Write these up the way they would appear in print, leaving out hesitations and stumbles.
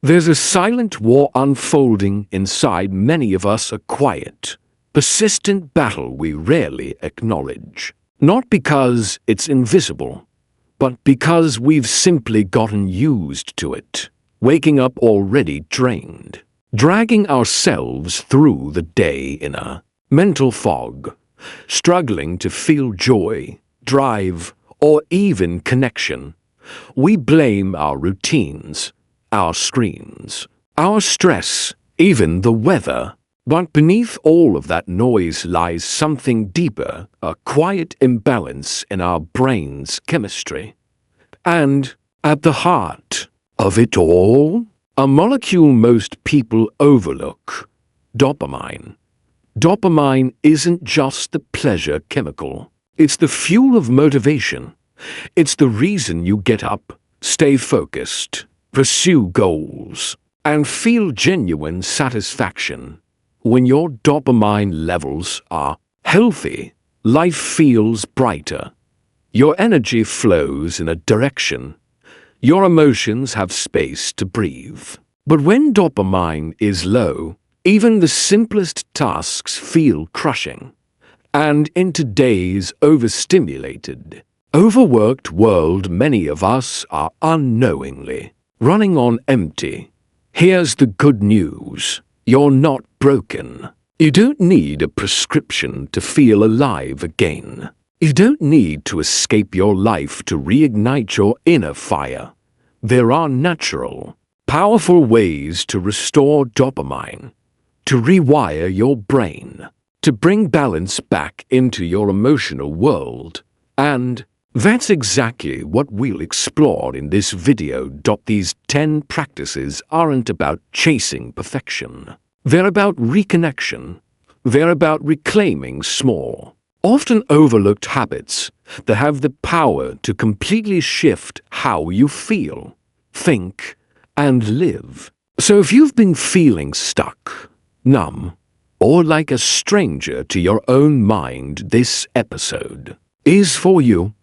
There's a silent war unfolding inside many of us, a quiet, persistent battle we rarely acknowledge. Not because it's invisible, but because we've simply gotten used to it, waking up already drained, dragging ourselves through the day in a mental fog, struggling to feel joy, drive, or even connection. We blame our routines, our screens, our stress, even the weather. But beneath all of that noise lies something deeper, a quiet imbalance in our brain's chemistry. And at the heart of it all, a molecule most people overlook: dopamine. Dopamine isn't just the pleasure chemical. It's the fuel of motivation. It's the reason you get up, stay focused, pursue goals, and feel genuine satisfaction. When your dopamine levels are healthy, life feels brighter. Your energy flows in a direction. Your emotions have space to breathe. But when dopamine is low, even the simplest tasks feel crushing. And in today's overstimulated, overworked world, many of us are unknowingly running on empty. Here's the good news: you're not broken. You don't need a prescription to feel alive again. You don't need to escape your life to reignite your inner fire. There are natural, powerful ways to restore dopamine, to rewire your brain, to bring balance back into your emotional world. And that's exactly what we'll explore in this video. These 10 practices aren't about chasing perfection. They're about reconnection. They're about reclaiming small, often overlooked habits that have the power to completely shift how you feel, think, and live. So if you've been feeling stuck, numb, or like a stranger to your own mind, this episode is for you.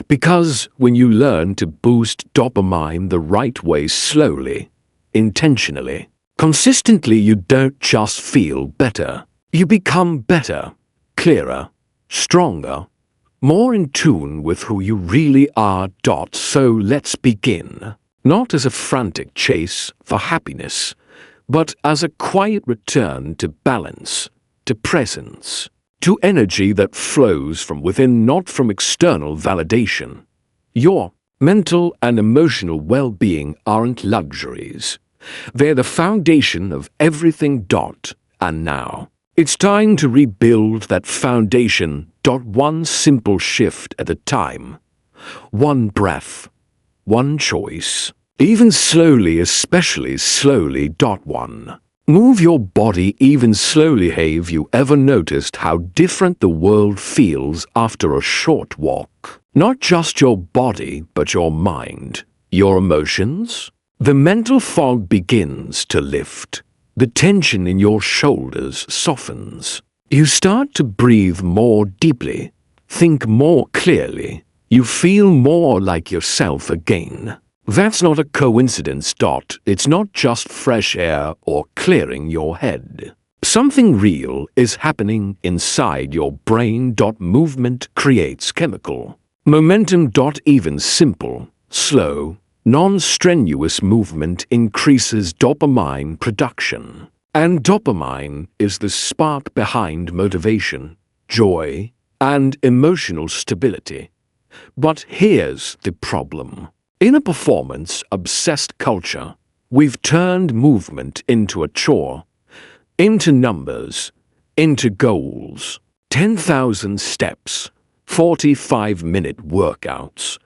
Because when you learn to boost dopamine the right way, slowly, intentionally, consistently, you don't just feel better. You become better, clearer, stronger, more in tune with who you really are. So let's begin. Not as a frantic chase for happiness, but as a quiet return to balance, to presence, to energy that flows from within, not from external validation. Your mental and emotional well-being aren't luxuries. They're the foundation of everything. And now, it's time to rebuild that foundation. One simple shift at a time. One breath. One choice. Even slowly, especially slowly. One. Move your body even slowly. Have you ever noticed how different the world feels after a short walk? Not just your body, but your mind, your emotions. The mental fog begins to lift. The tension in your shoulders softens. You start to breathe more deeply, think more clearly. You feel more like yourself again. That's not a coincidence. It's not just fresh air or clearing your head. Something real is happening inside your brain. Movement creates chemical momentum. Even simple, slow, non-strenuous movement increases dopamine production. And dopamine is the spark behind motivation, joy, and emotional stability. But here's the problem. In a performance-obsessed culture, we've turned movement into a chore, into numbers, into goals. 10,000 steps, 45-minute workouts,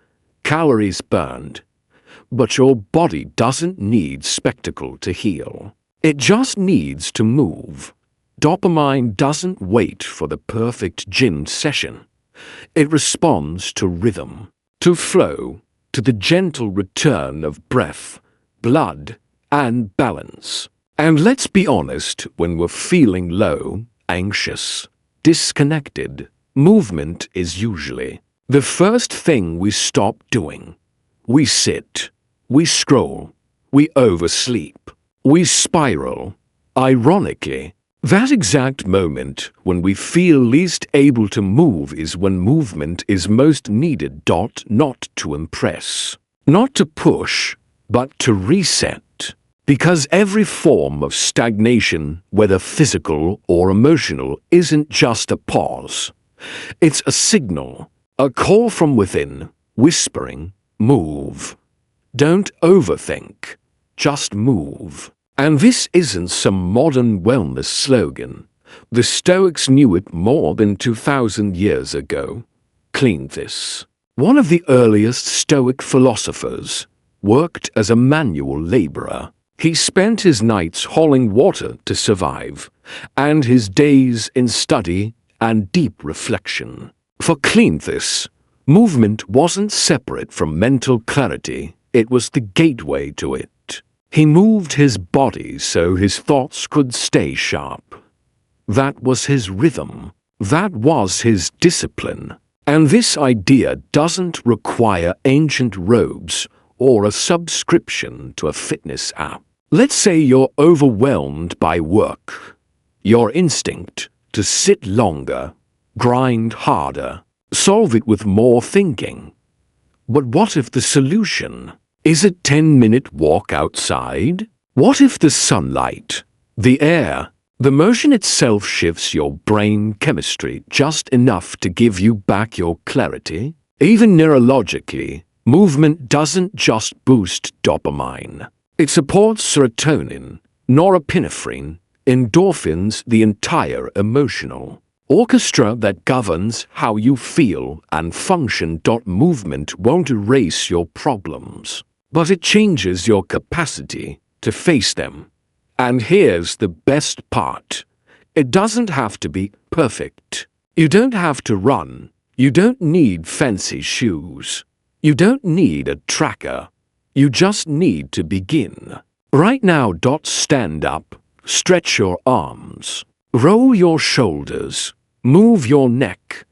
calories burned. But your body doesn't need spectacle to heal. It just needs to move. Dopamine doesn't wait for the perfect gym session. It responds to rhythm, to flow, to the gentle return of breath, blood, and balance. And let's be honest, when we're feeling low, anxious, disconnected, movement is usually the first thing we stop doing. We sit, we scroll, we oversleep. we spiral. Ironically, that exact moment when we feel least able to move is when movement is most needed. Not to impress, not to push, but to reset. Because every form of stagnation, whether physical or emotional, isn't just a pause. It's a signal, a call from within, whispering, move. Don't overthink, just move. And this isn't some modern wellness slogan. The Stoics knew it more than 2,000 years ago. Cleanthes, one of the earliest Stoic philosophers, worked as a manual laborer. He spent his nights hauling water to survive, and his days in study and deep reflection. For Cleanthes, movement wasn't separate from mental clarity, it was the gateway to it. He moved his body so his thoughts could stay sharp. That was his rhythm. That was his discipline. And this idea doesn't require ancient robes or a subscription to a fitness app. Let's say you're overwhelmed by work. Your instinct to sit longer, grind harder, solve it with more thinking. But what if the solution is a 10-minute walk outside? What if the sunlight, the air, the motion itself shifts your brain chemistry just enough to give you back your clarity? Even neurologically, movement doesn't just boost dopamine. It supports serotonin, norepinephrine, endorphins, the entire emotional orchestra that governs how you feel and function. Movement won't erase your problems, but it changes your capacity to face them. And here's the best part. It doesn't have to be perfect. You don't have to run. You don't need fancy shoes. You don't need a tracker. You just need to begin. Right now. Stand up, stretch your arms, roll your shoulders, move your neck.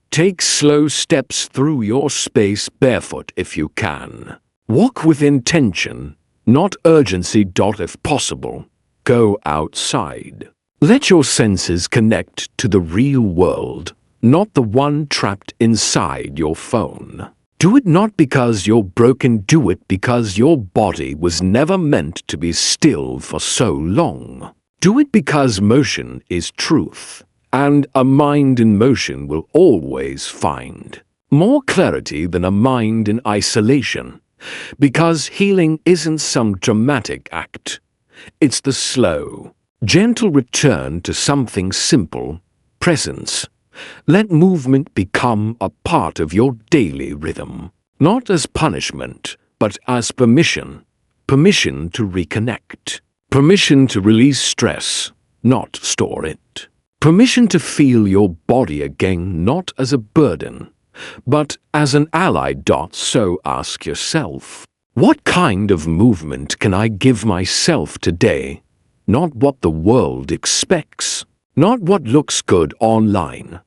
Take slow steps through your space barefoot if you can. Walk with intention, not urgency. If possible, go outside. Let your senses connect to the real world, not the one trapped inside your phone. Do it not because you're broken, do it because your body was never meant to be still for so long. Do it because motion is truth, and a mind in motion will always find more clarity than a mind in isolation. Because healing isn't some dramatic act. It's the slow, gentle return to something simple, presence. Let movement become a part of your daily rhythm, not as punishment, but as permission. Permission to reconnect. Permission to release stress, not store it. Permission to feel your body again, not as a burden, but as an ally. So ask yourself, what kind of movement can I give myself today? Not what the world expects, not what looks good online.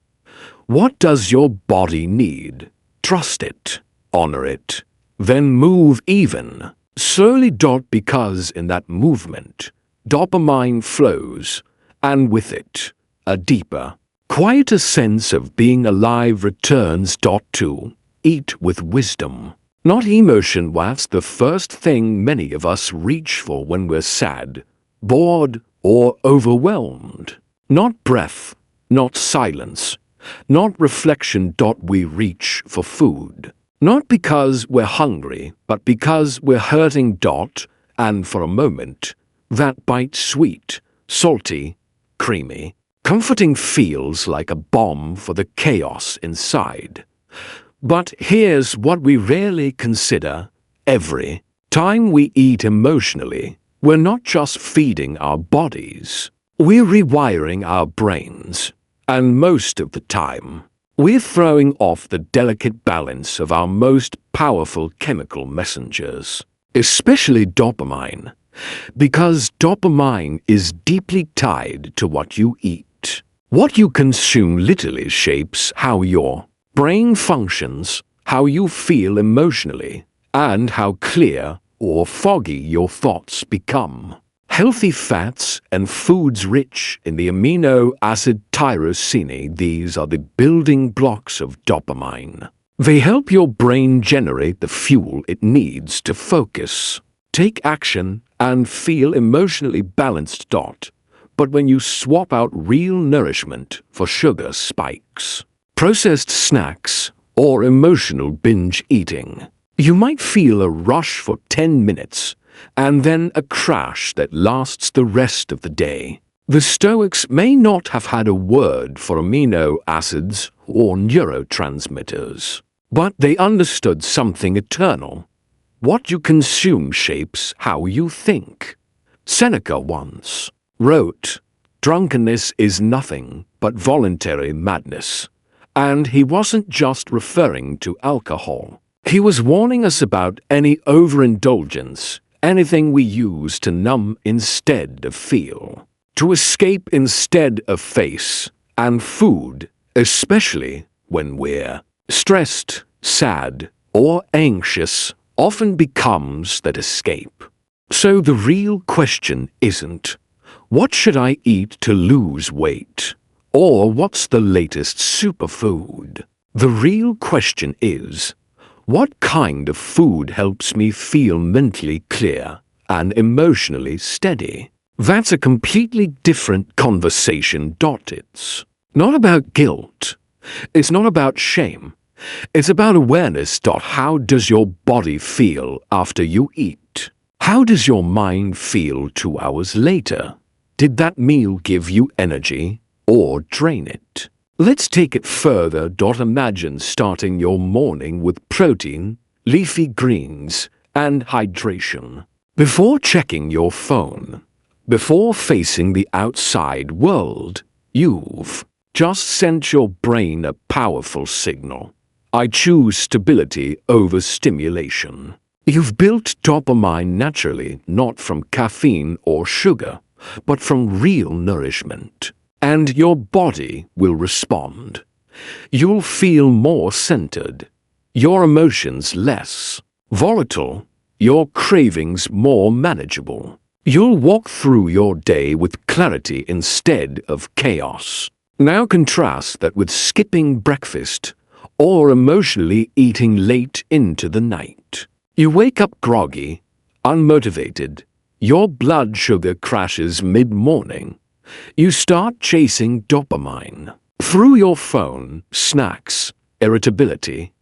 What does your body need? Trust it, honor it, then move even slowly. Because in that movement, dopamine flows, and with it, a deeper, quieter sense of being alive returns. To eat with wisdom, not emotion. That's the first thing many of us reach for when we're sad, bored, or overwhelmed. Not breath, not silence, not reflection. We reach for food, not because we're hungry, but because we're hurting. And for a moment, that bite, sweet, salty, creamy, comforting, feels like a balm for the chaos inside. But here's what we rarely consider. Every time we eat emotionally, we're not just feeding our bodies, we're rewiring our brains. And most of the time, we're throwing off the delicate balance of our most powerful chemical messengers, especially dopamine, because dopamine is deeply tied to what you eat. What you consume literally shapes how your brain functions, how you feel emotionally, and how clear or foggy your thoughts become. Healthy fats and foods rich in the amino acid tyrosine, these are the building blocks of dopamine. They help your brain generate the fuel it needs to focus, take action, and feel emotionally balanced. But when you swap out real nourishment for sugar spikes, processed snacks, or emotional binge eating, you might feel a rush for 10 minutes and then a crash that lasts the rest of the day. The Stoics may not have had a word for amino acids or neurotransmitters, but they understood something eternal. What you consume shapes how you think. Seneca once wrote, "Drunkenness is nothing but voluntary madness." And he wasn't just referring to alcohol. He was warning us about any overindulgence, anything we use to numb instead of feel, to escape instead of face, and food, especially when we're stressed, sad, or anxious, often becomes that escape. So the real question isn't, what should I eat to lose weight? Or what's the latest superfood? The real question is, what kind of food helps me feel mentally clear and emotionally steady? That's a completely different conversation. It's not about guilt. It's not about shame. It's about awareness. How does your body feel after you eat? How does your mind feel 2 hours later? Did that meal give you energy or drain it? Let's take it further. Imagine starting your morning with protein, leafy greens, and hydration. Before checking your phone, before facing the outside world, you've just sent your brain a powerful signal. I choose stability over stimulation. You've built dopamine naturally, not from caffeine or sugar, but from real nourishment. And your body will respond. You'll feel more centered, your emotions less volatile, your cravings more manageable. You'll walk through your day with clarity instead of chaos. Now contrast that with skipping breakfast or emotionally eating late into the night. You wake up groggy, unmotivated, your blood sugar crashes mid-morning. You start chasing dopamine through your phone, snacks, irritability,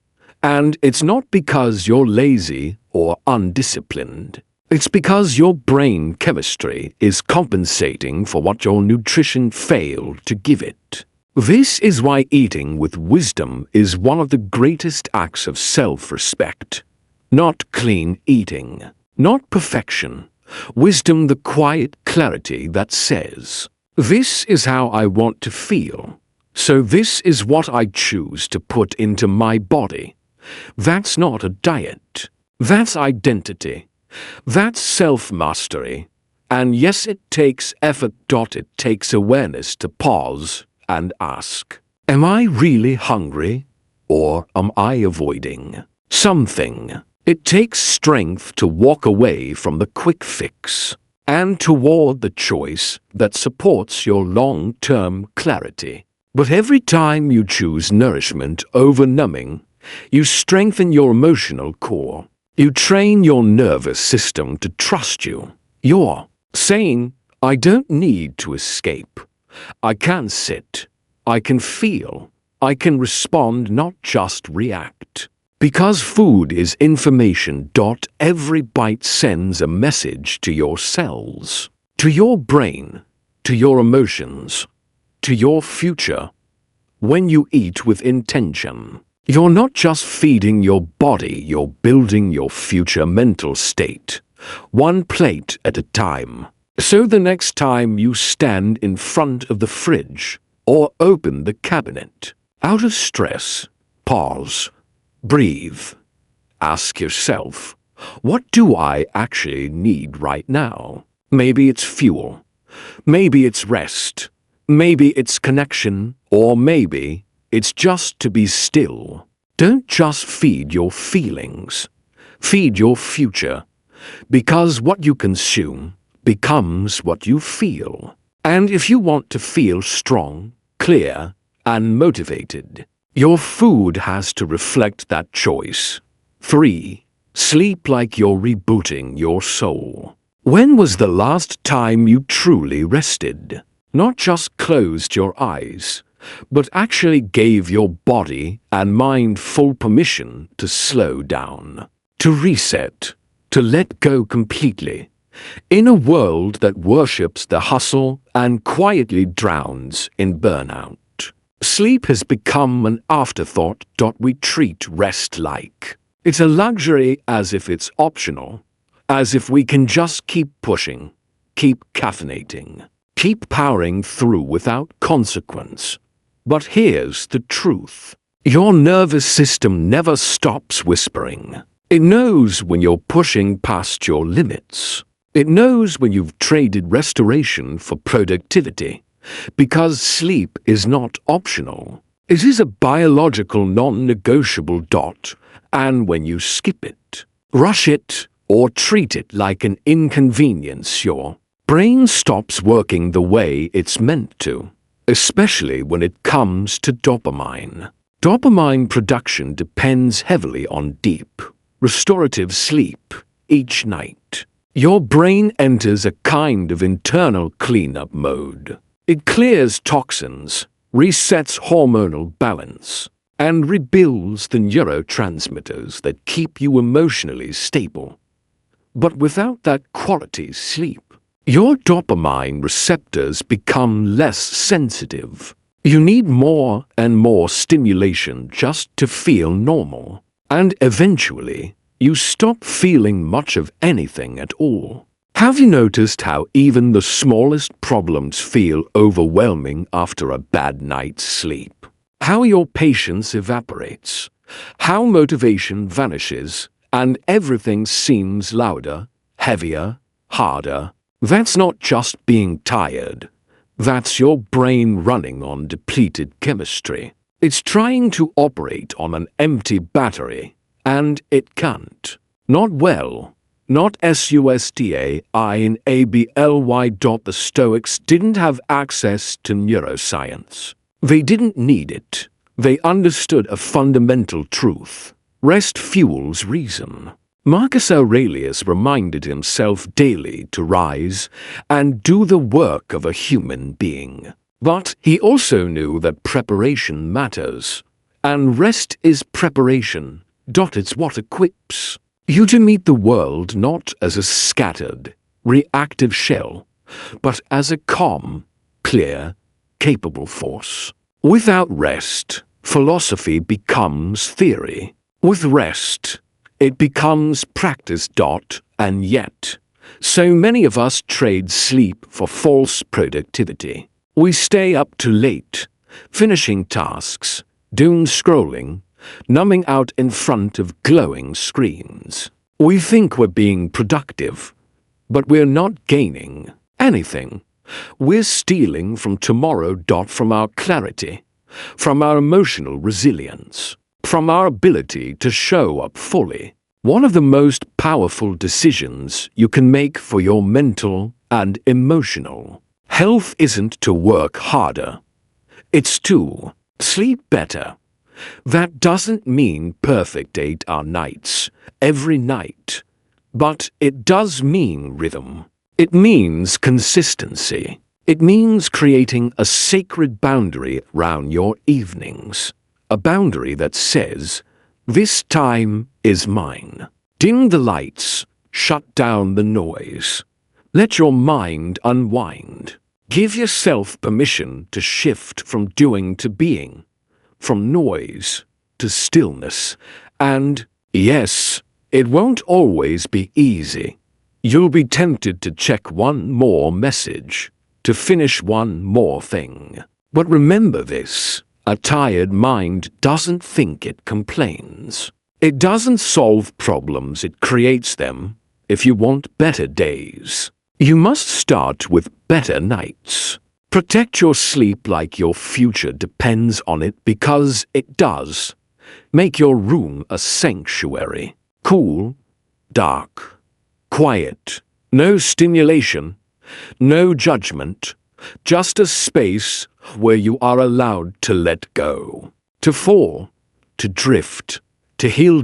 and it's not because you're lazy or undisciplined. It's because your brain chemistry is compensating for what your nutrition failed to give it. This is why eating with wisdom is one of the greatest acts of self-respect. Not clean eating, not perfection. Wisdom, the quiet clarity that says, "This is how I want to feel, so this is what I choose to put into my body." That's not a diet. That's identity. That's self-mastery. And yes, it takes effort. It takes awareness to pause and ask, am I really hungry? Or am I avoiding something? It takes strength to walk away from the quick fix and toward the choice that supports your long-term clarity. But every time you choose nourishment over numbing, you strengthen your emotional core. You train your nervous system to trust you. You're saying, I don't need to escape. I can sit. I can feel. I can respond, not just react. Because food is information. Every bite sends a message to your cells, to your brain, to your emotions, to your future. When you eat with intention, you're not just feeding your body, you're building your future mental state, one plate at a time. So the next time you stand in front of the fridge or open the cabinet, out of stress, pause. Breathe. Ask yourself, what do I actually need right now? Maybe it's fuel. Maybe it's rest. Maybe it's connection. Or maybe it's just to be still. Don't just feed your feelings. Feed your future. Because what you consume becomes what you feel. And if you want to feel strong, clear, and motivated, your food has to reflect that choice. 3. Sleep like you're rebooting your soul. When was the last time you truly rested? Not just closed your eyes, but actually gave your body and mind full permission to slow down, to reset, to let go completely. In a world that worships the hustle and quietly drowns in burnout, sleep has become an afterthought. We treat rest like it's a luxury, as if it's optional, as if we can just keep pushing, keep caffeinating, keep powering through without consequence. But here's the truth. Your nervous system never stops whispering. It knows when you're pushing past your limits. It knows when you've traded restoration for productivity. Because sleep is not optional. It is a biological non-negotiable. And when you skip it, rush it, or treat it like an inconvenience, your brain stops working the way it's meant to. Especially when it comes to dopamine. Dopamine production depends heavily on deep, restorative sleep each night. Your brain enters a kind of internal cleanup mode. It clears toxins, resets hormonal balance, and rebuilds the neurotransmitters that keep you emotionally stable. But without that quality sleep, your dopamine receptors become less sensitive. You need more and more stimulation just to feel normal. And eventually, you stop feeling much of anything at all. Have you noticed how even the smallest problems feel overwhelming after a bad night's sleep? How your patience evaporates, how motivation vanishes, and everything seems louder, heavier, harder. That's not just being tired. That's your brain running on depleted chemistry. It's trying to operate on an empty battery, and it can't. Not well. Not SUSTAINABLY. The Stoics didn't have access to neuroscience. They didn't need it. They understood a fundamental truth. Rest fuels reason. Marcus Aurelius reminded himself daily to rise and do the work of a human being. But he also knew that preparation matters. And rest is preparation. It's what equips you to meet the world not as a scattered, reactive shell, but as a calm, clear, capable force. Without rest, philosophy becomes theory. With rest, it becomes practice. And yet, so many of us trade sleep for false productivity. We stay up too late, finishing tasks, doom scrolling, numbing out in front of glowing screens. We think we're being productive, but we're not gaining anything. We're stealing from tomorrow. From our clarity, from our emotional resilience, from our ability to show up fully. One of the most powerful decisions you can make for your mental and emotional health isn't to work harder. It's to sleep better. That doesn't mean perfect 8-hour nights every night, but it does mean rhythm. It means consistency. It means creating a sacred boundary around your evenings, a boundary that says, "This time is mine." Dim the lights, shut down the noise. Let your mind unwind. Give yourself permission to shift from doing to being, from noise to stillness. And, yes, it won't always be easy. You'll be tempted to check one more message, to finish one more thing. But remember this, a tired mind doesn't think, it complains. It doesn't solve problems, it creates them. If you want better days, you must start with better nights. Protect your sleep like your future depends on it, because it does. Make your room a sanctuary. Cool, dark, quiet, No stimulation, no judgment, just a space where you are allowed to let go, to fall, to drift, to heal.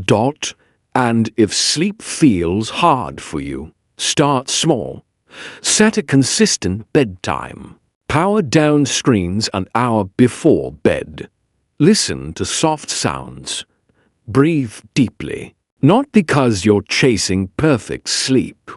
And if sleep feels hard for you, start small. Set a consistent bedtime. Power down screens an hour before bed. Listen to soft sounds. Breathe deeply. Not because you're chasing perfect sleep,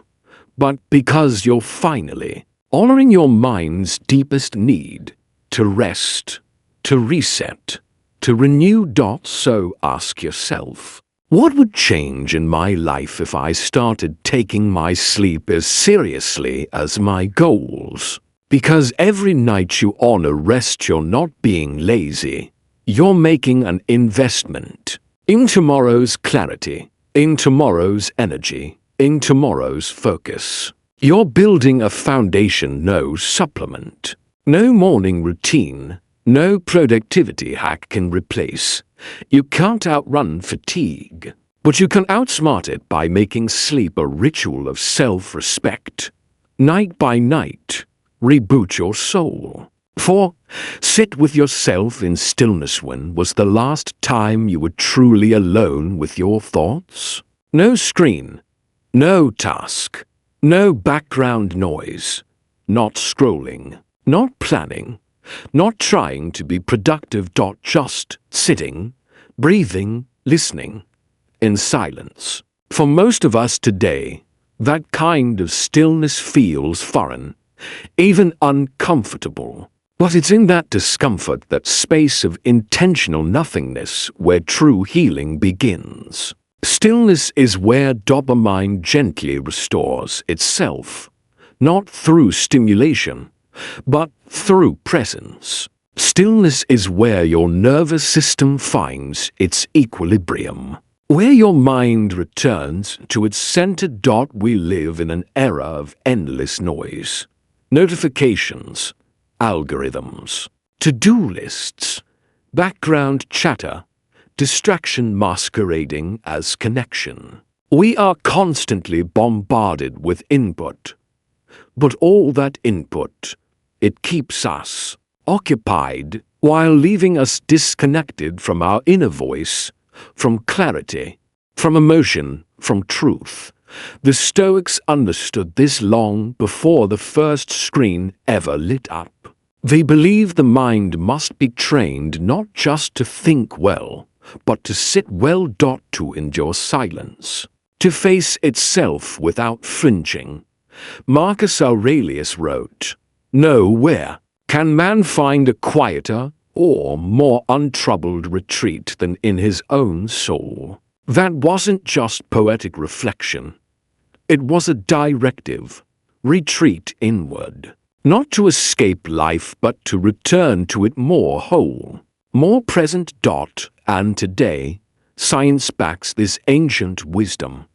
but because you're finally honoring your mind's deepest need to rest, to reset, to renew. So ask yourself, what would change in my life if I started taking my sleep as seriously as my goals? Because every night you honor rest, you're not being lazy. You're making an investment in tomorrow's clarity, in tomorrow's energy, in tomorrow's focus. You're building a foundation no supplement, no morning routine, no productivity hack can replace. You can't outrun fatigue, but you can outsmart it by making sleep a ritual of self-respect. Night by night, reboot your soul. 4. Sit with yourself in stillness. When was the last time you were truly alone with your thoughts? No screen, no task, no background noise, not scrolling, not planning, not trying to be productive. Just sitting, breathing, listening, in silence. For most of us today, that kind of stillness feels foreign, even uncomfortable. But it's in that discomfort, that space of intentional nothingness, where true healing begins. Stillness is where dopamine gently restores itself, not through stimulation, but through presence. Stillness is where your nervous system finds its equilibrium, where your mind returns to its center. We live in an era of endless noise, notifications, algorithms, to-do lists, background chatter, distraction masquerading as connection. We are constantly bombarded with input, but all that input, it keeps us occupied while leaving us disconnected from our inner voice, from clarity, from emotion, from truth. The Stoics understood this long before the first screen ever lit up. They believed the mind must be trained not just to think well, but to sit well. To endure silence, to face itself without flinching. Marcus Aurelius wrote, "Nowhere can man find a quieter or more untroubled retreat than in his own soul." That wasn't just poetic reflection. It was a directive. Retreat inward. Not to escape life, but to return to it more whole, more present. And today, science backs this ancient wisdom.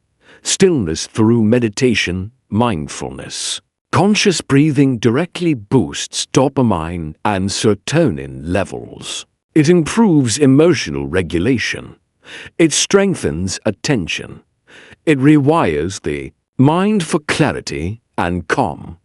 Stillness through meditation, mindfulness, conscious breathing directly boosts dopamine and serotonin levels. It improves emotional regulation. It strengthens attention. It rewires the mind for clarity and calm.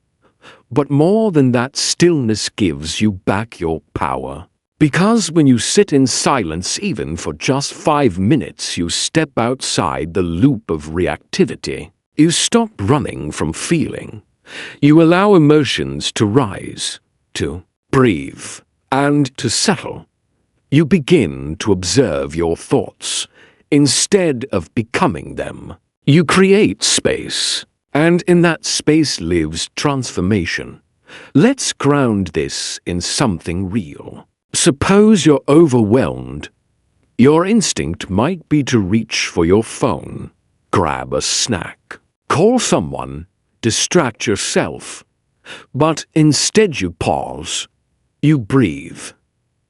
But more than that, stillness gives you back your power. Because when you sit in silence, even for just 5 minutes, you step outside the loop of reactivity. You stop running from feeling. You allow emotions to rise, to breathe, and to settle. You begin to observe your thoughts instead of becoming them. You create space, and in that space lives transformation. Let's ground this in something real. Suppose you're overwhelmed. Your instinct might be to reach for your phone, grab a snack, call someone, distract yourself. But instead you pause, you breathe,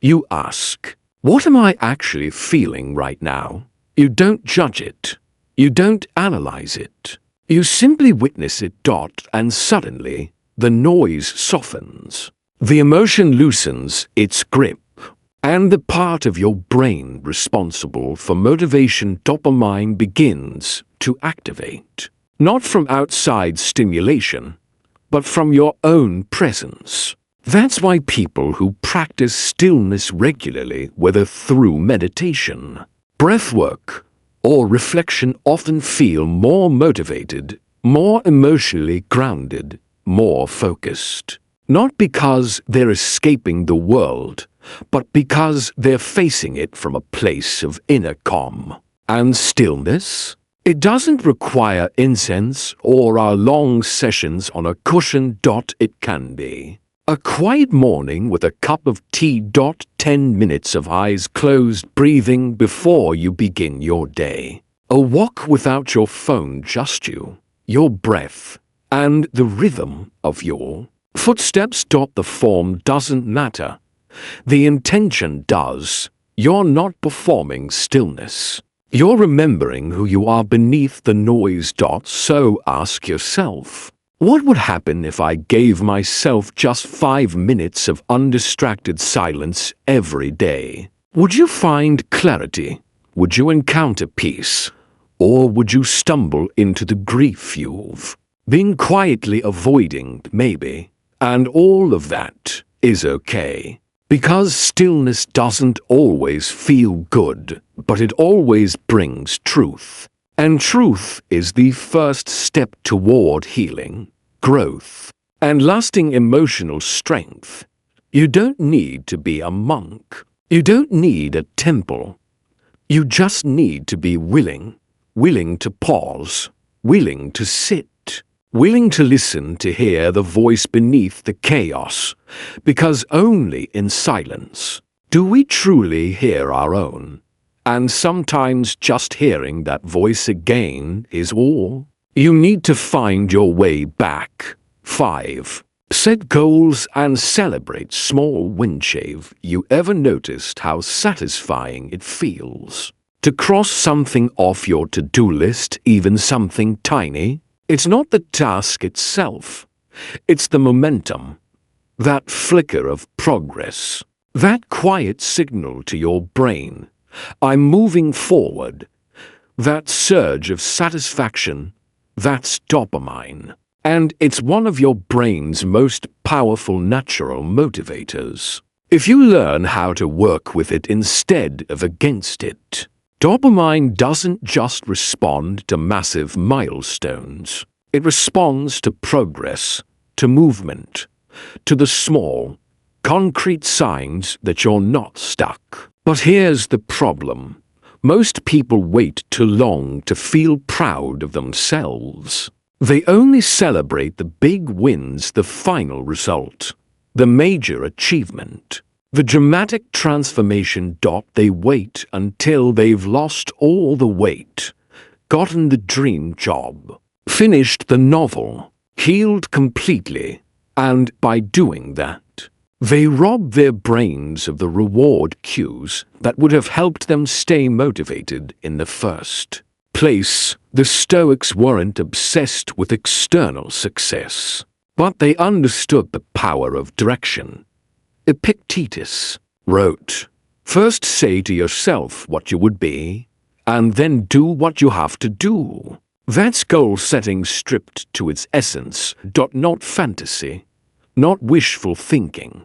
you ask, what am I actually feeling right now? You don't judge it. You don't analyze it. You simply witness it. And suddenly, the noise softens. The emotion loosens its grip. And the part of your brain responsible for motivation, dopamine, begins to activate. Not from outside stimulation, but from your own presence. That's why people who practice stillness regularly, whether through meditation, breathwork, or reflection, often feel more motivated, more emotionally grounded, more focused. Not because they're escaping the world, but because they're facing it from a place of inner calm. And stillness? It doesn't require incense or our long sessions on a cushion. It can be a quiet morning with a cup of tea. 10 minutes of eyes closed, breathing before you begin your day. A walk without your phone, just you, your breath, and the rhythm of your footsteps. The form doesn't matter. The intention does. You're not performing stillness. You're remembering who you are beneath the noise. So ask yourself, what would happen if I gave myself just 5 minutes of undistracted silence every day? Would you find clarity? Would you encounter peace? Or would you stumble into the grief you've been quietly avoiding, maybe? And all of that is okay. Because stillness doesn't always feel good, but it always brings truth. And truth is the first step toward healing, growth, and lasting emotional strength. You don't need to be a monk. You don't need a temple. You just need to be willing to pause, willing to sit, willing to listen, to hear the voice beneath the chaos, because only in silence do we truly hear our own. And sometimes just hearing that voice again is all you need to find your way back. 5. Set goals and celebrate small wins. You ever noticed how satisfying it feels to cross something off your to-do list, even something tiny? It's not the task itself. It's the momentum, that flicker of progress, that quiet signal to your brain, I'm moving forward, that surge of satisfaction, that's dopamine. And it's one of your brain's most powerful natural motivators. If you learn how to work with it instead of against it, dopamine doesn't just respond to massive milestones. It responds to progress, to movement, to the small, concrete signs that you're not stuck. But here's the problem. Most people wait too long to feel proud of themselves. They only celebrate the big wins, the final result, the major achievement, the dramatic transformation. They wait until they've lost all the weight, gotten the dream job, finished the novel, healed completely, and by doing that, they rob their brains of the reward cues that would have helped them stay motivated in the first place. The Stoics weren't obsessed with external success, but they understood the power of direction. Epictetus wrote, "First say to yourself what you would be, and then do what you have to do." That's goal setting stripped to its essence. Not fantasy, not wishful thinking,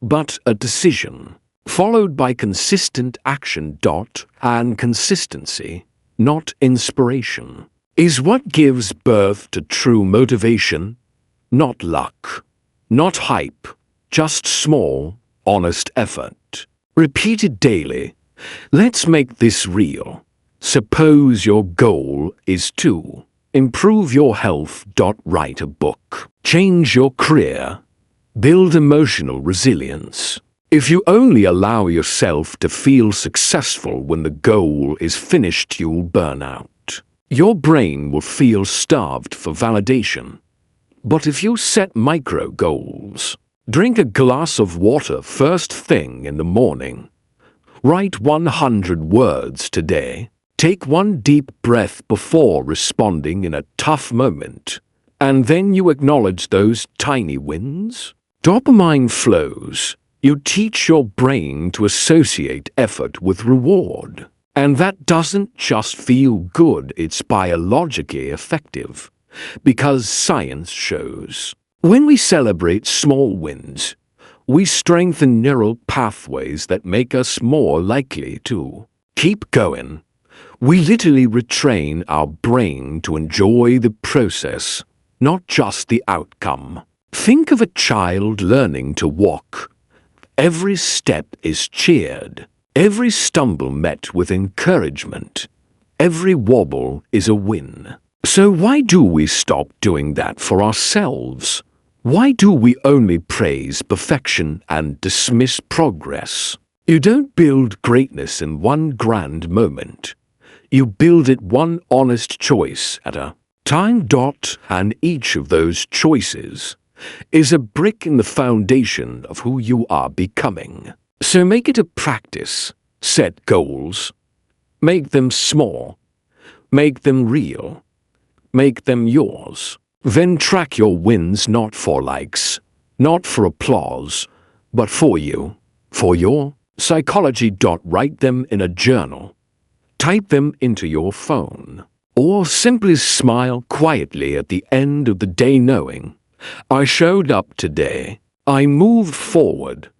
but a decision, followed by consistent action. And consistency, not inspiration, is what gives birth to true motivation. Not luck, not hype, just small, honest effort, repeated daily. Let's make this real. Suppose your goal is to improve your health. Write a book, change your career, build emotional resilience. If you only allow yourself to feel successful when the goal is finished, you'll burn out. Your brain will feel starved for validation. But if you set micro goals, drink a glass of water first thing in the morning, write 100 words today, take one deep breath before responding in a tough moment, and then you acknowledge those tiny wins, dopamine flows. You teach your brain to associate effort with reward. And that doesn't just feel good, it's biologically effective. Because science shows when we celebrate small wins, we strengthen neural pathways that make us more likely to keep going. We literally retrain our brain to enjoy the process, not just the outcome. Think of a child learning to walk. Every step is cheered. Every stumble met with encouragement. Every wobble is a win. So why do we stop doing that for ourselves? Why do we only praise perfection and dismiss progress? You don't build greatness in one grand moment. You build it one honest choice at a time. And each of those choices is a brick in the foundation of who you are becoming. So make it a practice. Set goals. Make them small. Make them real. Make them yours. Then track your wins not for likes, not for applause, but for you, for your psychology. Write them in a journal. Type them into your phone. Or simply smile quietly at the end of the day knowing, I showed up today. I moved forward.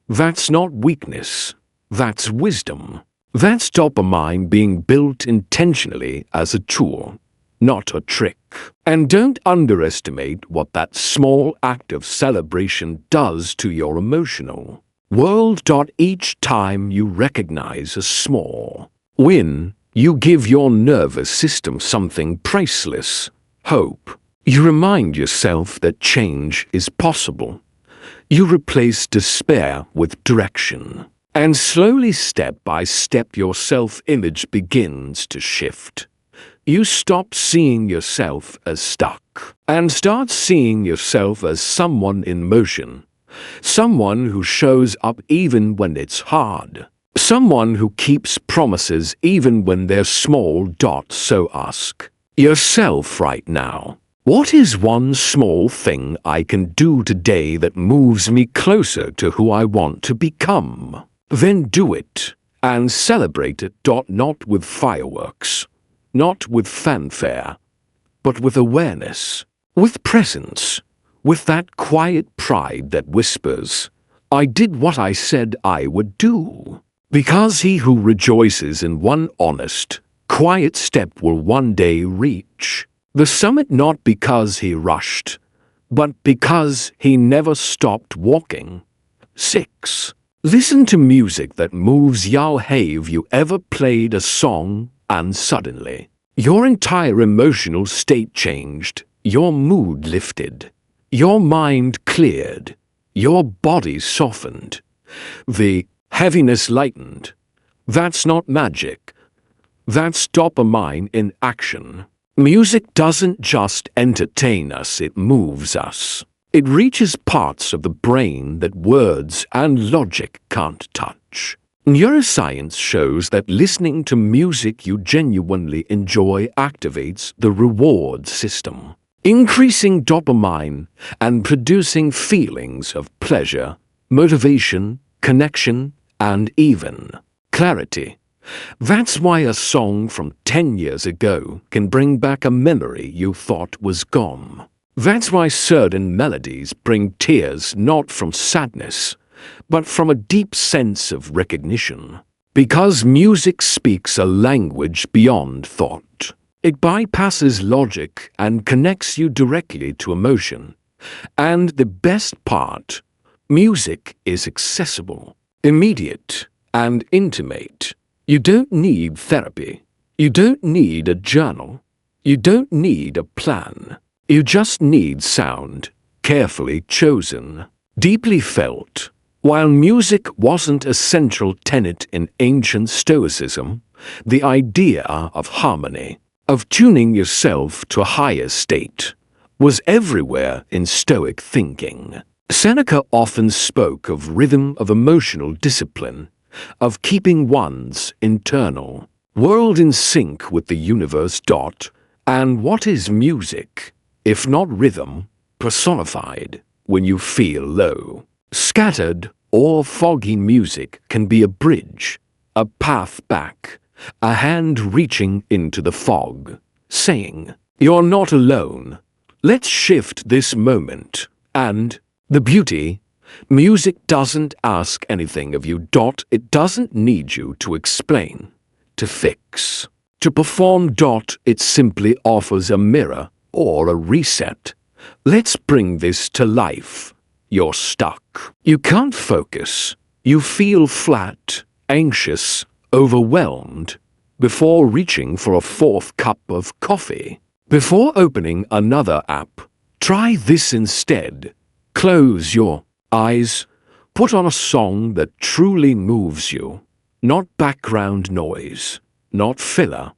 That's not weakness. That's wisdom. That's dopamine being built intentionally as a tool, not a trick. And don't underestimate what that small act of celebration does to your emotional world. Each time you recognize a small win, you give your nervous system something priceless: hope. You remind yourself that change is possible. You replace despair with direction. And slowly, step by step, your self-image begins to shift. You stop seeing yourself as stuck and start seeing yourself as someone in motion. Someone who shows up even when it's hard. Someone who keeps promises even when they're small. So ask yourself right now, what is one small thing I can do today that moves me closer to who I want to become? Then do it and celebrate it. Not with fireworks, not with fanfare, but with awareness, with presence, with that quiet pride that whispers, I did what I said I would do. Because he who rejoices in one honest, quiet step will one day reach the summit, not because he rushed, but because he never stopped walking. 6. Listen to music that moves you. Have you ever played a song and suddenly your entire emotional state changed, your mood lifted, your mind cleared, your body softened, the heaviness lightened? That's not magic. That's dopamine in action. Music doesn't just entertain us, it moves us. It reaches parts of the brain that words and logic can't touch. Neuroscience shows that listening to music you genuinely enjoy activates the reward system, increasing dopamine and producing feelings of pleasure, motivation, connection, and even clarity. That's why a song from 10 years ago can bring back a memory you thought was gone. That's why certain melodies bring tears, not from sadness, but from a deep sense of recognition. Because music speaks a language beyond thought. It bypasses logic and connects you directly to emotion. And the best part, music is accessible, immediate, and intimate. You don't need therapy. You don't need a journal. You don't need a plan. You just need sound, carefully chosen, deeply felt. While music wasn't a central tenet in ancient Stoicism, the idea of harmony, of tuning yourself to a higher state, was everywhere in Stoic thinking. Seneca often spoke of rhythm, of emotional discipline, of keeping one's internal world in sync with the universe. And what is music, if not rhythm, personified? When you feel low, scattered, or foggy, music can be a bridge, a path back, a hand reaching into the fog, saying, "You're not alone. Let's shift this moment." And the beauty, music doesn't ask anything of you. It doesn't need you to explain, to fix, to perform. It simply offers a mirror or a reset. Let's bring this to life. You're stuck. You can't focus. You feel flat, anxious, overwhelmed. Before reaching for a fourth cup of coffee, before opening another app, try this instead. Close your eyes. Put on a song that truly moves you. Not background noise. Not filler.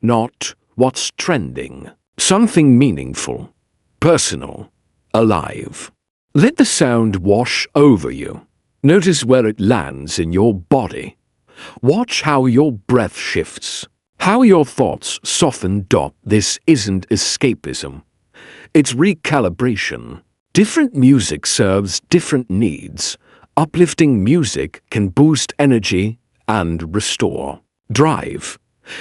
Not what's trending. Something meaningful, personal, alive. Let the sound wash over you. Notice where it lands in your body. Watch how your breath shifts, how your thoughts soften. This isn't escapism. It's recalibration. Different music serves different needs. Uplifting music can boost energy and restore drive.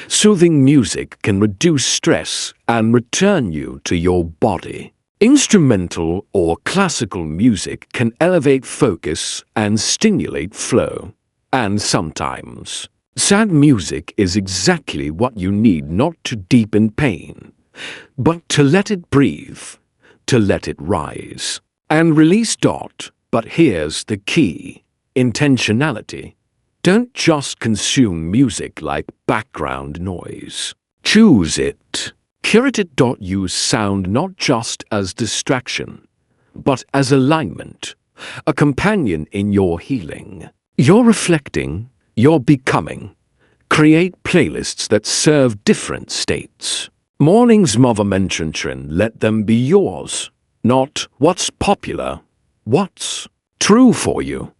Soothing music can reduce stress and return you to your body. Instrumental or classical music can elevate focus and stimulate flow. And sometimes, sad music is exactly what you need, not to deepen pain, but to let it breathe, to let it rise and release. But here's the key: intentionality. Don't just consume music like background noise. Choose it. Curate it. Use sound not just as distraction, but as alignment, a companion in your healing. You're reflecting, you're becoming. Create playlists that serve different states. Mornings Movimention, let them be yours. Not what's popular, what's true for you.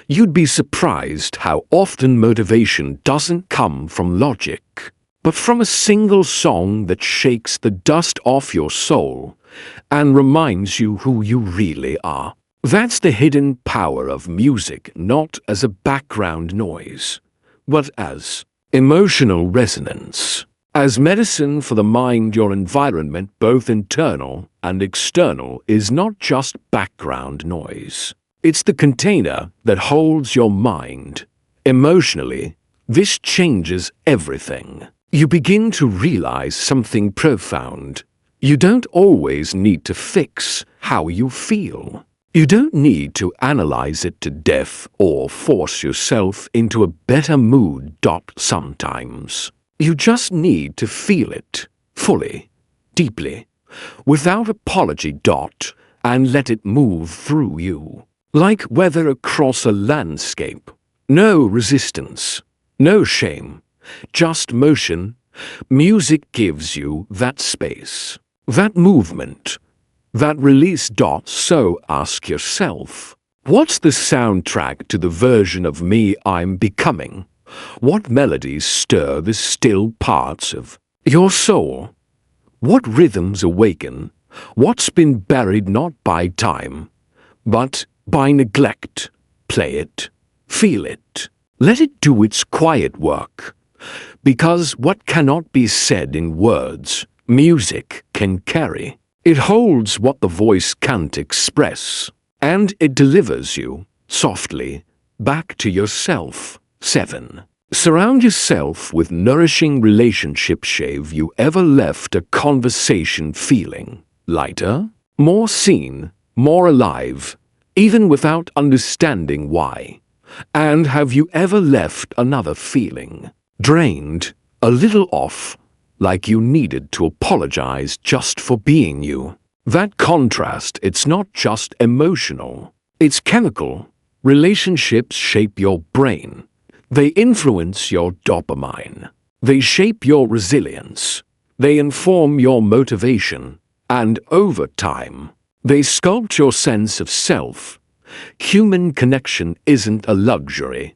You'd be surprised how often motivation doesn't come from logic, but from a single song that shakes the dust off your soul and reminds you who you really are. That's the hidden power of music, not as a background noise, but as emotional resonance. As medicine for the mind. Your environment, both internal and external, is not just background noise. It's the container that holds your mind. Emotionally, this changes everything. You begin to realize something profound. You don't always need to fix how you feel. You don't need to analyze it to death or force yourself into a better mood. Sometimes, you just need to feel it fully, deeply, without apology. And let it move through you. Like weather across a landscape. No resistance, no shame, just motion. Music gives you that space, that movement, that release. So ask yourself, what's the soundtrack to the version of me I'm becoming? What melodies stir the still parts of your soul? What rhythms awaken what's been buried not by time, but by neglect? Play it, feel it, let it do its quiet work. Because what cannot be said in words, music can carry. It holds what the voice can't express, and it delivers you, softly, back to yourself. 7. Surround yourself with nourishing relationships. Have you ever left a conversation feeling lighter, more seen, more alive, even without understanding why? And have you ever left another feeling drained, a little off, like you needed to apologize just for being you? That contrast, it's not just emotional, it's chemical. Relationships shape your brain. They influence your dopamine. They shape your resilience. They inform your motivation. And over time, they sculpt your sense of self. Human connection isn't a luxury.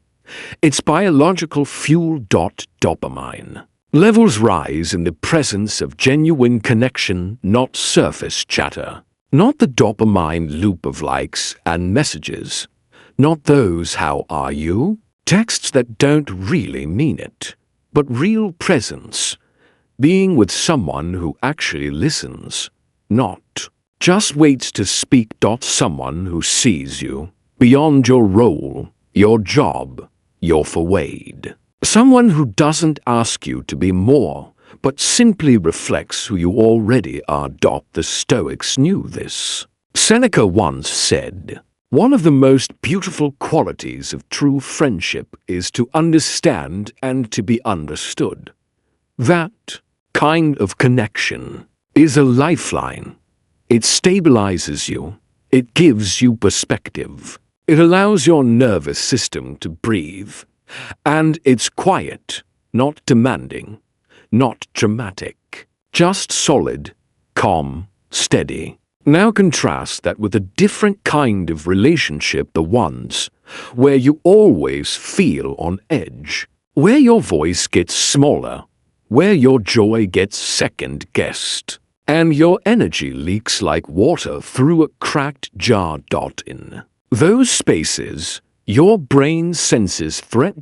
It's biological fuel. Dopamine levels rise in the presence of genuine connection, not surface chatter. Not the dopamine loop of likes and messages. Not those "how are you?" texts that don't really mean it. but real presence, being with someone who actually listens, not just waits to speak. Someone who sees you beyond your role, your job, your facade. Someone who doesn't ask you to be more, but simply reflects who you already are. The Stoics knew this. Seneca once said, "One of the most beautiful qualities of true friendship is to understand and to be understood." That kind of connection is a lifeline. It stabilizes you. It gives you perspective. It allows your nervous system to breathe. And it's quiet, not demanding, not dramatic, just solid, calm, steady. Now contrast that with a different kind of relationship, the ones where you always feel on edge, where your voice gets smaller, where your joy gets second-guessed, and your energy leaks like water through a cracked jar. In those spaces, your brain senses threat.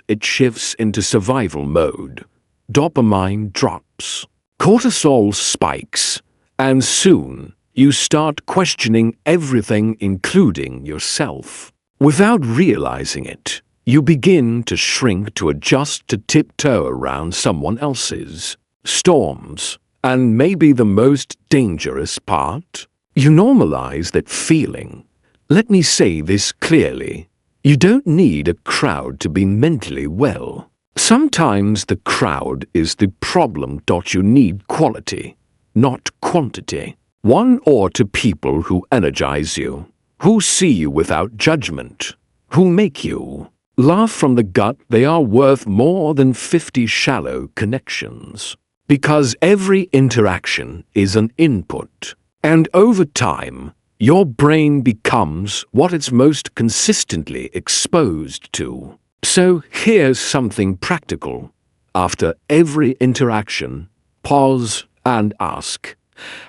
It shifts into survival mode. Dopamine drops. Cortisol spikes. And soon, you start questioning everything, including yourself. Without realizing it, you begin to shrink, to adjust, to tiptoe around someone else's storms. And maybe the most dangerous part, you normalize that feeling. Let me say this clearly. You don't need a crowd to be mentally well. Sometimes the crowd is the problem. You need quality, not quantity. One or two people who energize you, who see you without judgment, who make you laugh from the gut. They are worth more than 50 shallow connections. Because every interaction is an input. And over time, your brain becomes what it's most consistently exposed to. So here's something practical. After every interaction, pause and ask,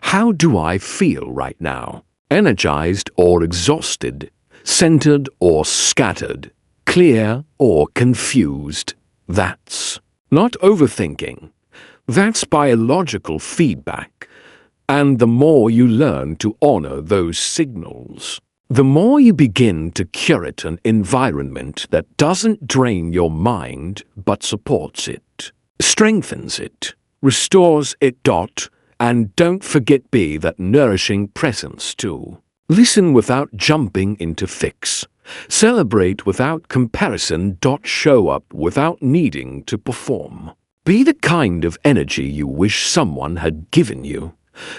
how do I feel right now? Energized or exhausted? Centered or scattered? Clear or confused? That's not overthinking. That's biological feedback. And the more you learn to honor those signals, the more you begin to curate an environment that doesn't drain your mind but supports it, strengthens it, restores it. And don't forget, be that nourishing presence too. Listen without jumping into fix. Celebrate without comparison. Show up without needing to perform. Be the kind of energy you wish someone had given you,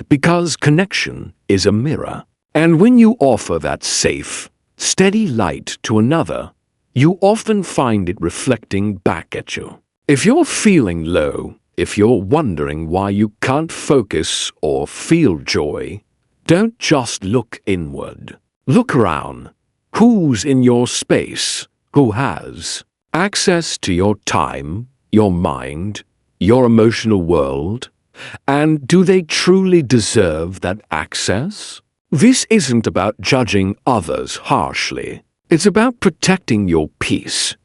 because connection is a mirror. And when you offer that safe, steady light to another, you often find it reflecting back at you. If you're feeling low, if you're wondering why you can't focus or feel joy, don't just look inward. Look around. Who's in your space? Who has access to your time, your mind, your emotional world? And do they truly deserve that access? This isn't about judging others harshly. It's about protecting your peace,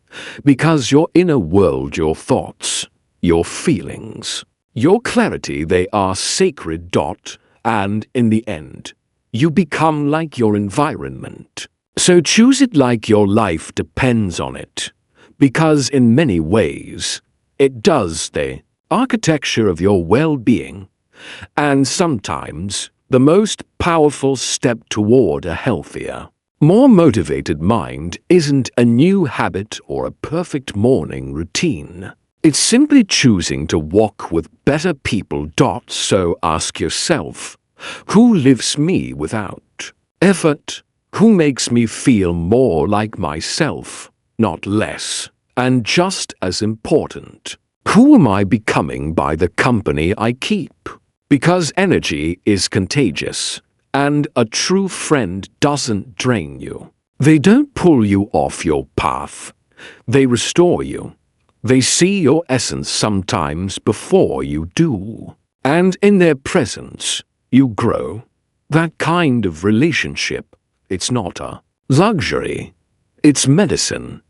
because your inner world, your thoughts, your feelings, your clarity, they are sacred. And in the end, you become like your environment. So choose it like your life depends on it, because in many ways, it does. The architecture of your well-being, and sometimes the most powerful step toward a healthier, more motivated mind isn't a new habit or a perfect morning routine. It's simply choosing to walk with better people. So ask yourself, who lifts me without effort? Who makes me feel more like myself, not less? And just as important, who am I becoming by the company I keep? Because energy is contagious, and a true friend doesn't drain you. They don't pull you off your path. They restore you. They see your essence sometimes before you do. And in their presence, you grow. That kind of relationship, it's not a luxury. It's medicine.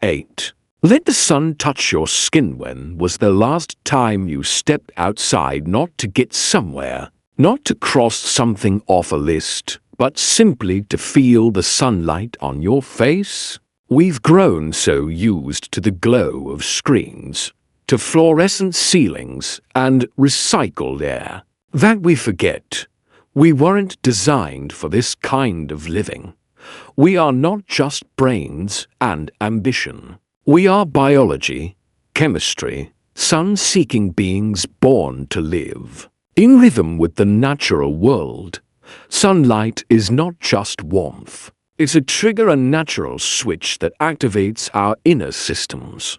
8. Let the sun touch your skin. When was the last time you stepped outside, not to get somewhere, not to cross something off a list, but simply to feel the sunlight on your face? We've grown so used to the glow of screens, to fluorescent ceilings and recycled air, that we forget we weren't designed for this kind of living. We are not just brains and ambition. We are biology, chemistry, sun-seeking beings born to live in rhythm with the natural world. Sunlight is not just warmth. It's a trigger, a natural switch that activates our inner systems.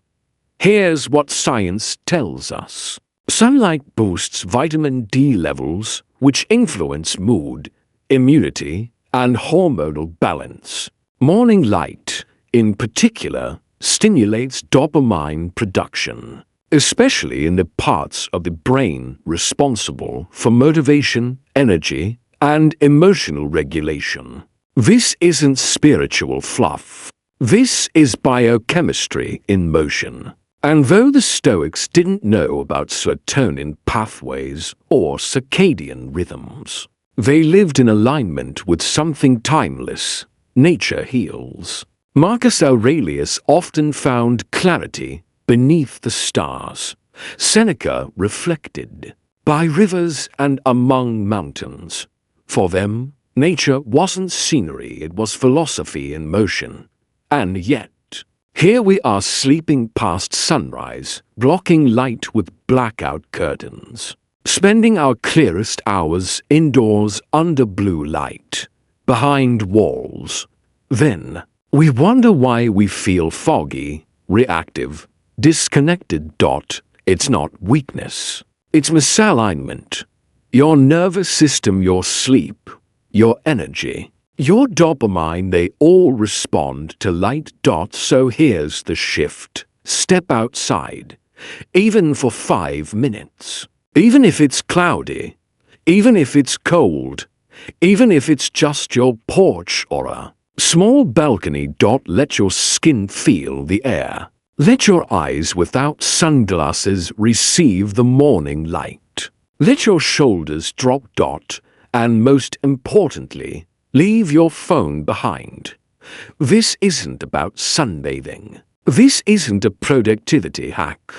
Here's what science tells us. Sunlight boosts vitamin D levels, which influence mood, immunity, and hormonal balance. Morning light, in particular, stimulates dopamine production, especially in the parts of the brain responsible for motivation, energy, and emotional regulation. This isn't spiritual fluff. This is biochemistry in motion. And though the Stoics didn't know about serotonin pathways or circadian rhythms, they lived in alignment with something timeless. Nature heals. Marcus Aurelius often found clarity beneath the stars. Seneca reflected by rivers and among mountains. For them, nature wasn't scenery, it was philosophy in motion. And yet, here we are sleeping past sunrise, blocking light with blackout curtains, spending our clearest hours indoors under blue light, behind walls. Then, we wonder why we feel foggy, reactive, disconnected. It's not weakness. It's misalignment. Your nervous system, your sleep, your energy, your dopamine, they all respond to light. So here's the shift. Step outside, even for 5 minutes. Even if it's cloudy, even if it's cold, even if it's just your porch or a small balcony. Let your skin feel the air. Let your eyes without sunglasses receive the morning light. Let your shoulders drop. And most importantly, leave your phone behind. This isn't about sunbathing. This isn't a productivity hack.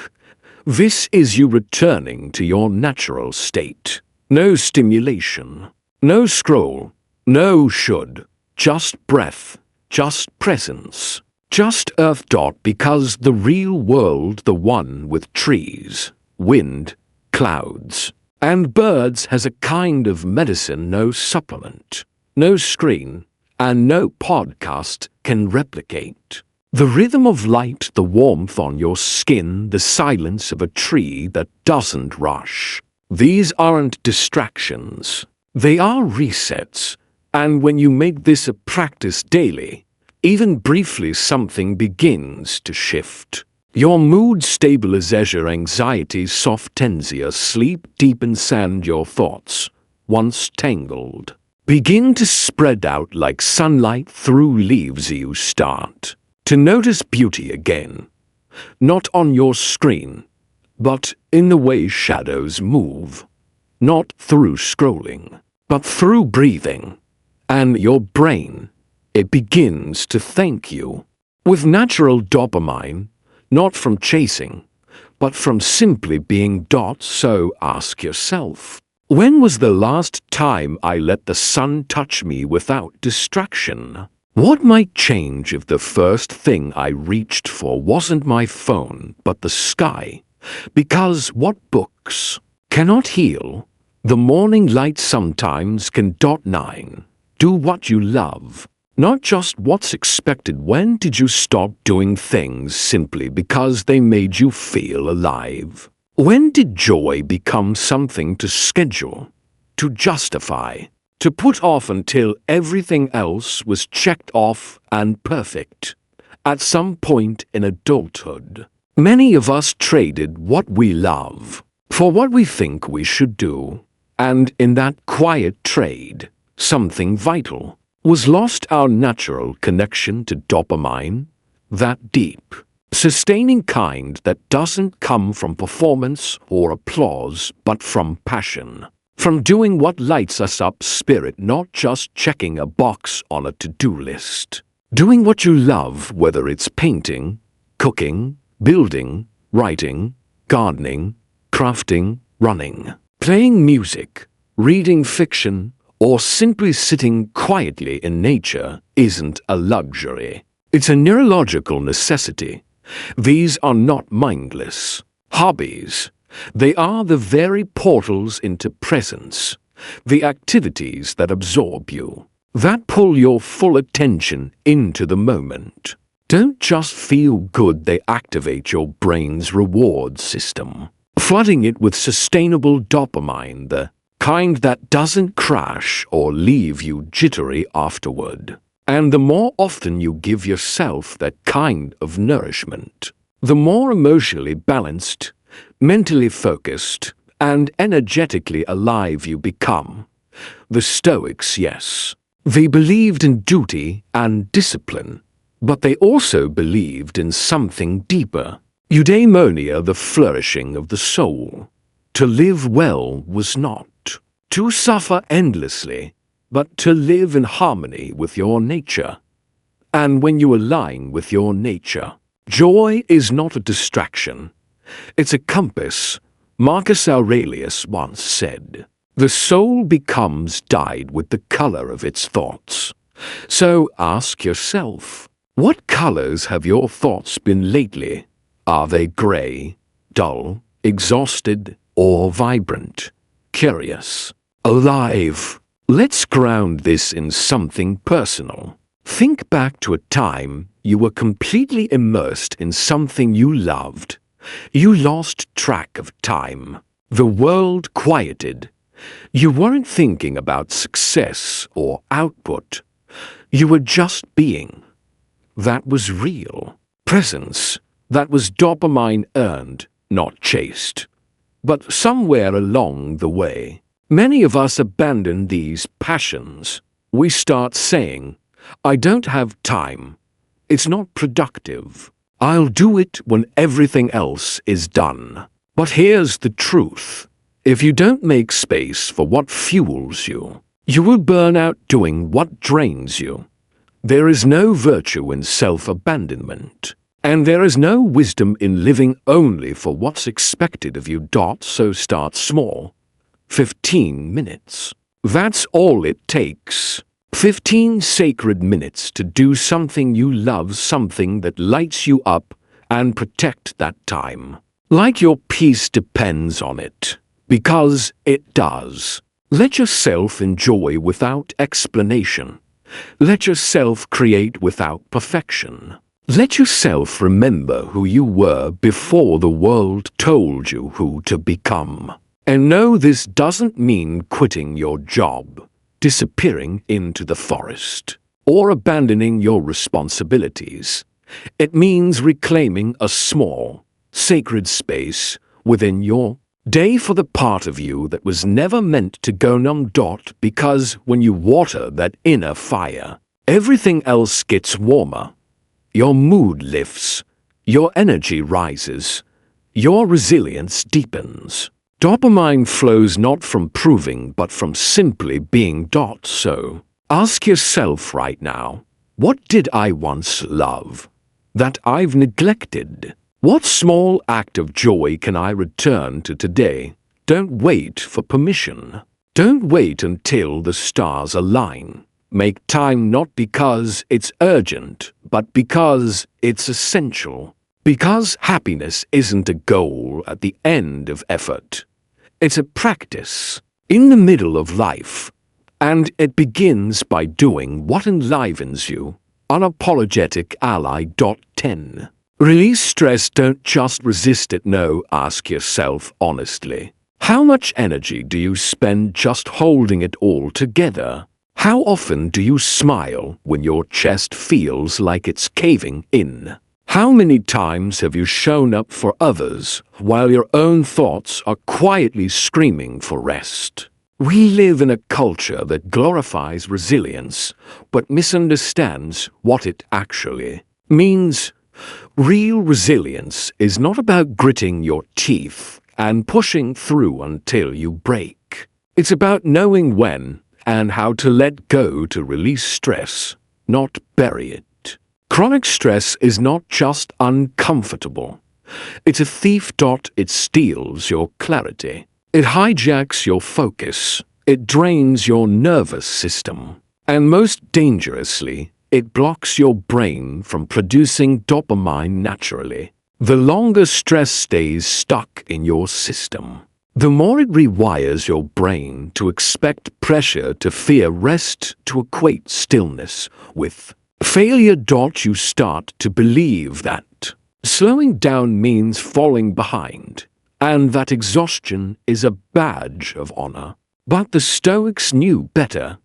This is you returning to your natural state. No stimulation, no scroll, no should. Just breath, just presence, just earth. Because the real world, the one with trees, wind, clouds, and birds, has a kind of medicine no supplement, no screen, and no podcast can replicate. The rhythm of light, the warmth on your skin, the silence of a tree that doesn't rush. These aren't distractions. They are resets. And when you make this a practice daily, even briefly, something begins to shift. Your mood stabilizes, your anxiety softens, your sleep deepens, and your thoughts, once tangled, begin to spread out like sunlight through leaves. You start to notice beauty again, not on your screen, but in the way shadows move, not through scrolling, but through breathing. And your brain, it begins to thank you with natural dopamine, not from chasing, but from simply being. So ask yourself, when was the last time I let the sun touch me without distraction? What might change if the first thing I reached for wasn't my phone, but the sky? Because what books cannot heal, the morning light sometimes can. 9. Do what you love, not just what's expected. When did you stop doing things simply because they made you feel alive? When did joy become something to schedule, to justify, to put off until everything else was checked off and perfect? At some point in adulthood, many of us traded what we love for what we think we should do. And in that quiet trade, something vital was lost. Our natural connection to dopamine, that deep, Sustaining kind that doesn't come from performance or applause, but from passion. From doing what lights us up spirit, not just checking a box on a to-do list. Doing what you love, whether it's painting, cooking, building, writing, gardening, crafting, running, playing music, reading fiction, or simply sitting quietly in nature isn't a luxury. It's a neurological necessity. These are not mindless hobbies. They are the very portals into presence, the activities that absorb you, that pull your full attention into the moment. Don't just feel good, they activate your brain's reward system, flooding it with sustainable dopamine, the kind that doesn't crash or leave you jittery afterward. And the more often you give yourself that kind of nourishment, the more emotionally balanced, mentally focused, and energetically alive you become. The Stoics, yes, they believed in duty and discipline, but they also believed in something deeper. Eudaimonia, the flourishing of the soul. To live well was not to suffer endlessly, but to live in harmony with your nature. And when you align with your nature, joy is not a distraction. It's a compass. Marcus Aurelius once said, "The soul becomes dyed with the color of its thoughts." So ask yourself, what colors have your thoughts been lately? Are they gray, dull, exhausted, or vibrant, curious, alive? Let's ground this in something personal. Think back to a time you were completely immersed in something you loved. You lost track of time. The world quieted. You weren't thinking about success or output. You were just being. That was real. Presence. That was dopamine earned, not chased. But somewhere along the way, many of us abandon these passions. We start saying, "I don't have time. It's not productive. I'll do it when everything else is done." But here's the truth. If you don't make space for what fuels you, you will burn out doing what drains you. There is no virtue in self-abandonment. And there is no wisdom in living only for what's expected of you. So start small. 15 minutes. That's all it takes. 15 sacred minutes to do something you love, something that lights you up, and protect that time. Like your peace depends on it. Because it does. Let yourself enjoy without explanation. Let yourself create without perfection. Let yourself remember who you were before the world told you who to become. And no, this doesn't mean quitting your job, disappearing into the forest, or abandoning your responsibilities. It means reclaiming a small, sacred space within your day for the part of you that was never meant to go numb. Because when you water that inner fire, everything else gets warmer. Your mood lifts, your energy rises, your resilience deepens. Dopamine flows not from proving but from simply being. So, ask yourself right now, what did I once love that I've neglected? What small act of joy can I return to today? Don't wait for permission. Don't wait until the stars align. Make time not because it's urgent, but because it's essential. Because happiness isn't a goal at the end of effort. It's a practice in the middle of life. And it begins by doing what enlivens you. Unapologetic ally. 10. Release stress. Don't just resist it. No, ask yourself honestly. How much energy do you spend just holding it all together? How often do you smile when your chest feels like it's caving in? How many times have you shown up for others while your own thoughts are quietly screaming for rest? We live in a culture that glorifies resilience, but misunderstands what it actually means. Real resilience is not about gritting your teeth and pushing through until you break. It's about knowing when and how to let go to release stress, not bury it. Chronic stress is not just uncomfortable. It's a thief. It steals your clarity. It hijacks your focus. It drains your nervous system. And most dangerously, it blocks your brain from producing dopamine naturally. The longer stress stays stuck in your system, the more it rewires your brain to expect pressure, to fear rest, to equate stillness with failure. You start to believe that slowing down means falling behind, and that exhaustion is a badge of honor. But the Stoics knew better,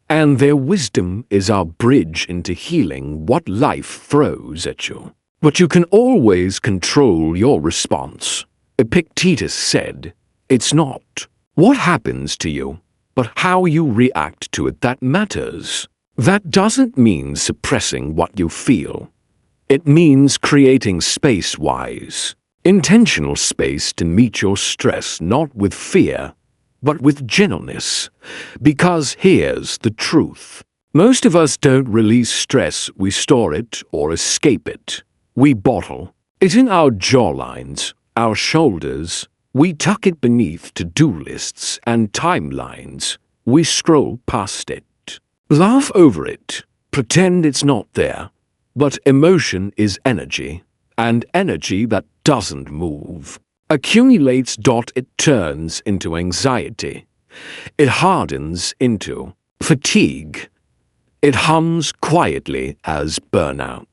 and their wisdom is our bridge into healing what life throws at you. But you can always control your response. Epictetus said, "It's not what happens to you, but how you react to it that matters." That doesn't mean suppressing what you feel. It means creating space-wise, intentional space to meet your stress, not with fear, but with gentleness. Because here's the truth. Most of us don't release stress, we store it or escape it. We bottle it in our jawlines, our shoulders. We tuck it beneath to-do lists and timelines. We scroll past it, laugh over it, pretend it's not there. But emotion is energy, and energy that doesn't move accumulates. It turns into anxiety. It hardens into fatigue. It hums quietly as burnout.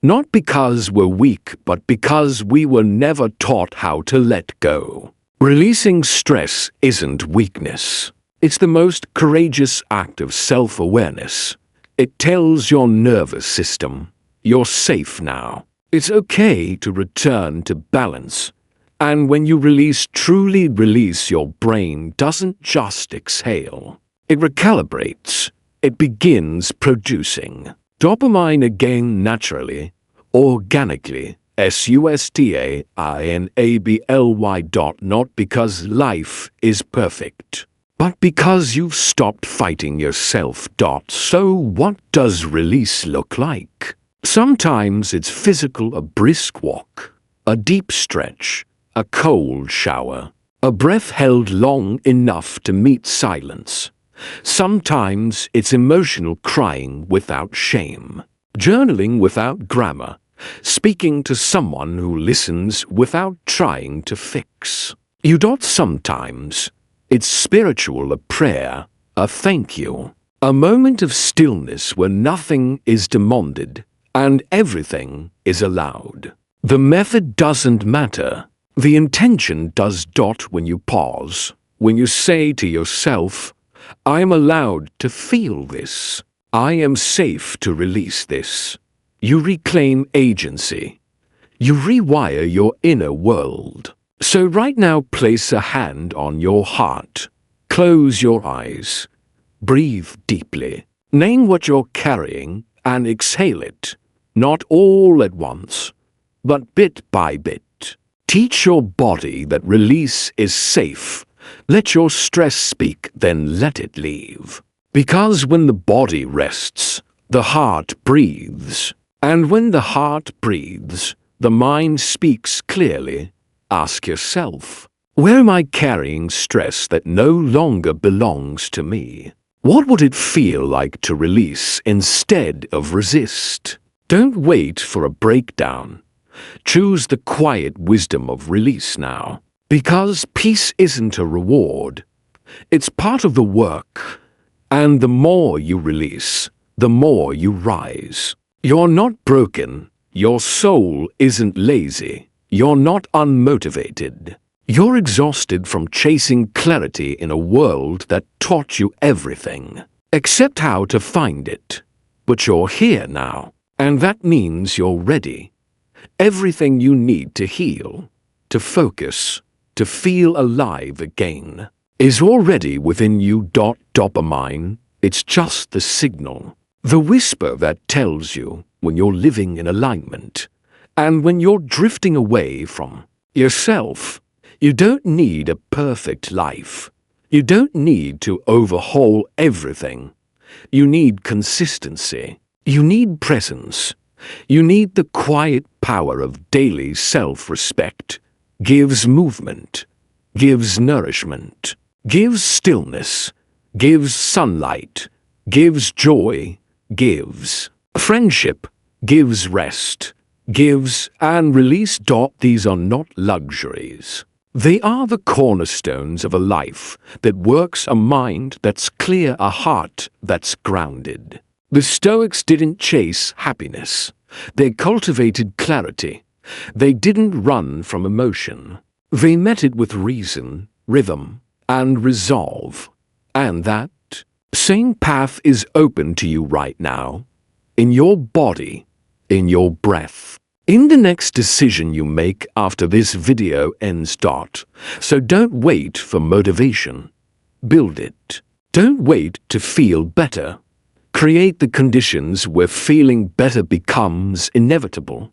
Not because we're weak, but because we were never taught how to let go. Releasing stress isn't weakness. It's the most courageous act of self-awareness. It tells your nervous system, you're safe now. It's okay to return to balance. And when you release, truly release, your brain doesn't just exhale. It recalibrates. It begins producing dopamine again naturally, organically. Sustainably. Not because life is perfect, but because you've stopped fighting yourself. So what does release look like? Sometimes it's physical, a brisk walk, a deep stretch, a cold shower, a breath held long enough to meet silence. Sometimes it's emotional, crying without shame, journaling without grammar, speaking to someone who listens without trying to fix you. Sometimes it's spiritual, a prayer, a thank you, a moment of stillness where nothing is demanded and everything is allowed. The method doesn't matter. The intention does. When you pause, when you say to yourself, I am allowed to feel this, I am safe to release this, you reclaim agency. You rewire your inner world. So right now, place a hand on your heart. Close your eyes. Breathe deeply. Name what you're carrying and exhale it. Not all at once, but bit by bit. Teach your body that release is safe. Let your stress speak, then let it leave. Because when the body rests, the heart breathes. And when the heart breathes, the mind speaks clearly. Ask yourself, where am I carrying stress that no longer belongs to me? What would it feel like to release instead of resist? Don't wait for a breakdown. Choose the quiet wisdom of release now. Because peace isn't a reward. It's part of the work. And the more you release, the more you rise. You're not broken. Your soul isn't lazy. You're not unmotivated. You're exhausted from chasing clarity in a world that taught you everything, except how to find it. But you're here now, and that means you're ready. Everything you need to heal, to focus, to feel alive again, is already within you. Dopamine, it's just the signal, the whisper that tells you when you're living in alignment. And when you're drifting away from yourself, you don't need a perfect life. You don't need to overhaul everything. You need consistency. You need presence. You need the quiet power of daily self-respect. Gives movement, gives nourishment, gives stillness, gives sunlight, gives joy, gives friendship, gives rest, gives and release. These are not luxuries. They are the cornerstones of a life that works, a mind that's clear, a heart that's grounded. The Stoics didn't chase happiness. They cultivated clarity. They didn't run from emotion. They met it with reason, rhythm, and resolve. And that same path is open to you right now, in your body, in your breath, in the next decision you make after this video ends. So don't wait for motivation. Build it. Don't wait to feel better. Create the conditions where feeling better becomes inevitable.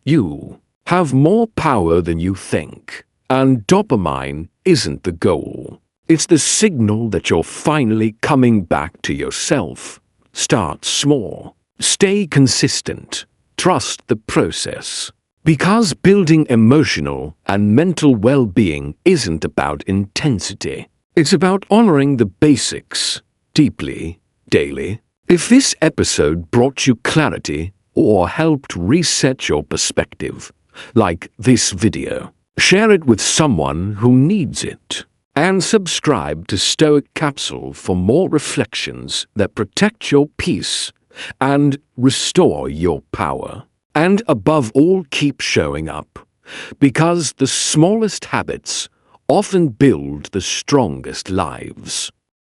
You have more power than you think. And dopamine isn't the goal. It's the signal that you're finally coming back to yourself. Start small. Stay consistent. Trust the process. Because building emotional and mental well-being isn't about intensity. It's about honoring the basics, deeply, daily. If this episode brought you clarity or helped reset your perspective, like this video, share it with someone who needs it. And subscribe to Stoic Capsule for more reflections that protect your peace and restore your power. And above all, keep showing up, because the smallest habits often build the strongest lives.